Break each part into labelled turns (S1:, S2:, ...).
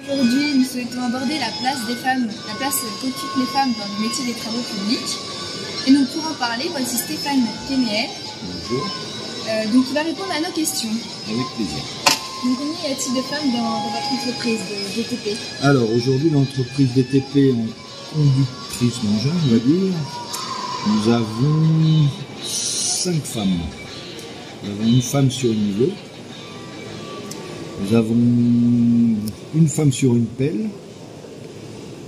S1: Aujourd'hui, nous souhaitons aborder la place des femmes, la place qu'occupent les femmes dans le métier des travaux publics. Et donc pour en parler, voici Stéphane Kenéel, qui va répondre à nos questions.
S2: Avec plaisir.
S1: Donc combien y a-t-il de femmes dans votre entreprise de DTP?
S2: Alors aujourd'hui, l'entreprise DTP en conductrice d'engin, on va dire, nous avons 5 femmes. Nous avons une femme sur une niveau. Nous avons une femme sur une pelle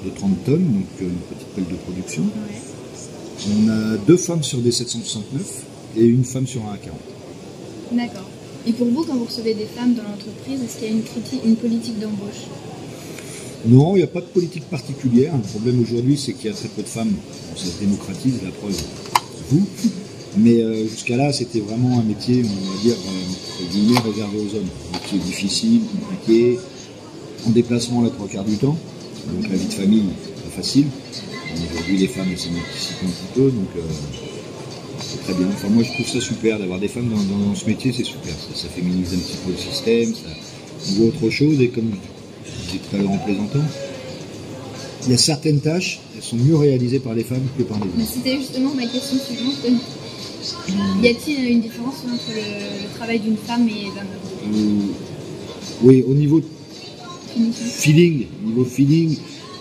S2: de 30 tonnes, donc une petite pelle de production. Ouais. On a 2 femmes sur des 769 et une femme sur un A40.
S1: D'accord. Et pour vous, quand vous recevez des femmes dans l'entreprise, est-ce qu'il y a une politique d'embauche?
S2: Non, il n'y a pas de politique particulière. Le problème aujourd'hui, c'est qu'il y a très peu de femmes. Ça se démocratise, la preuve, vous. Mais jusqu'à là, c'était vraiment un métier, on va dire, réservé aux hommes. Un métier difficile, compliqué, en déplacement la 3/4 du temps. Donc la vie de famille, pas facile. Aujourd'hui, les femmes, elles s'anticipent un petit peu, donc c'est très bien. Enfin, moi, je trouve ça super d'avoir des femmes dans ce métier, c'est super. Ça féminise un petit peu le système, on voit autre chose, et comme je disais tout à l'heure en plaisantant, il y a certaines tâches, elles sont mieux réalisées par les femmes que par les hommes.
S1: C'était justement ma question suivante. Y a-t-il une différence entre le travail d'une femme et d'un homme?
S2: Oui, au niveau feeling,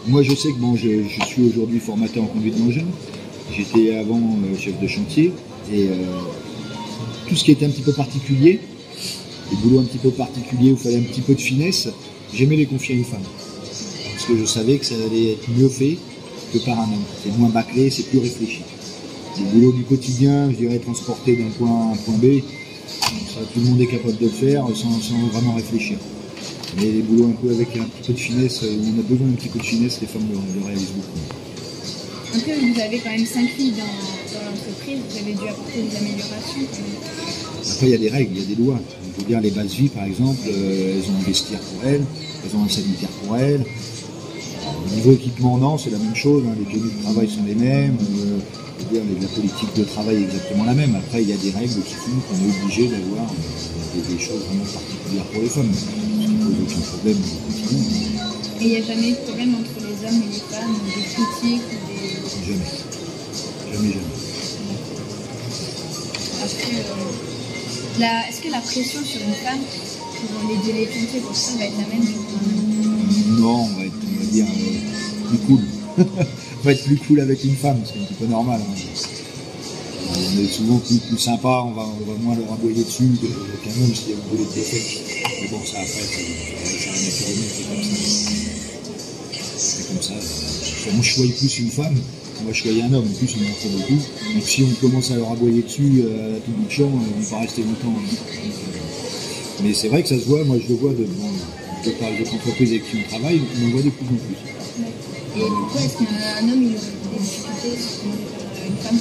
S2: moi je sais que bon, je suis aujourd'hui formateur en conduite d'engin. J'étais avant chef de chantier et tout ce qui était un petit peu particulier, les boulots un petit peu particuliers où il fallait un petit peu de finesse, j'aimais les confier à une femme. Parce que je savais que ça allait être mieux fait que par un homme. C'est moins bâclé, c'est plus réfléchi. Le boulot du quotidien, je dirais transporter d'un point A à un point B, ça, tout le monde est capable de le faire sans vraiment réfléchir. Mais les boulots un peu avec un petit peu de finesse, où on a besoin d'un petit peu de finesse, les femmes le réalisent beaucoup.
S1: Après, vous avez quand même 5 filles dans l'entreprise, vous avez dû apporter des améliorations quand même.
S2: Après, il y a des règles, il y a des lois. Je veux dire, les bases vie, par exemple, elles ont un vestiaire pour elles, elles ont un sanitaire pour elles. Au niveau équipement, non, c'est la même chose, hein, les tenues de travail sont les mêmes. La politique de travail est exactement la même. Après, il y a des règles qui font qu'on est obligé d'avoir des choses vraiment particulières pour les femmes. Ce qui ne pose aucun problème au quotidien.
S1: Et il n'y a jamais eu de problème entre les hommes et les femmes, des critiques ou des...
S2: Jamais. Jamais.
S1: Après, est-ce que la pression sur une femme pour l'aider les chantiers pour ça va être la même que pour un homme?
S2: Non, on va dire, plus cool. On va être plus cool avec une femme, c'est un petit peu normal. Hein. On est souvent plus sympa, on va moins leur aboyer dessus qu'un homme s'il y a un boulet de défaite. Mais bon, ça après, c'est un nature humaine, c'est comme ça. Moi, je choisis plus une femme, moi je choisis un homme, en plus on en fait beaucoup. Donc si on commence à leur aboyer dessus à tout bout de champ, ils ne vont pas rester longtemps. Mais c'est vrai que ça se voit, moi je le vois de par les autres entreprises avec qui on travaille, on en voit de plus en plus.
S1: Et pourquoi est-ce qu'un homme il aurait des difficultés sur une femme?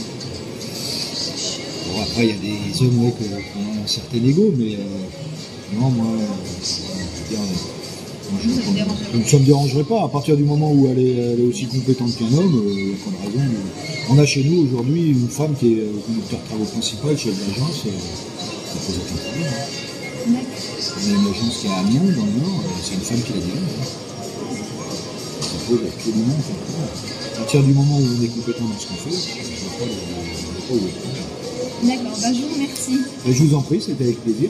S2: Bon, après, il y a des hommes qui ont un certain ego, mais non, moi, ça ne me dérangerait pas. À partir du moment où elle est aussi compétente qu'un homme, il n'y a pas de raison. On a chez nous aujourd'hui une femme qui est conducteur de travaux principal, chef d'agence, ça pose aucun problème. On a une agence qui est à Amiens, dans le Nord, c'est une femme qui la dirige. Absolument. À partir du moment où on est compétent dans ce qu'on fait, je ne vois pas où.
S1: D'accord, je vous remercie.
S2: Je vous en prie, c'était avec plaisir.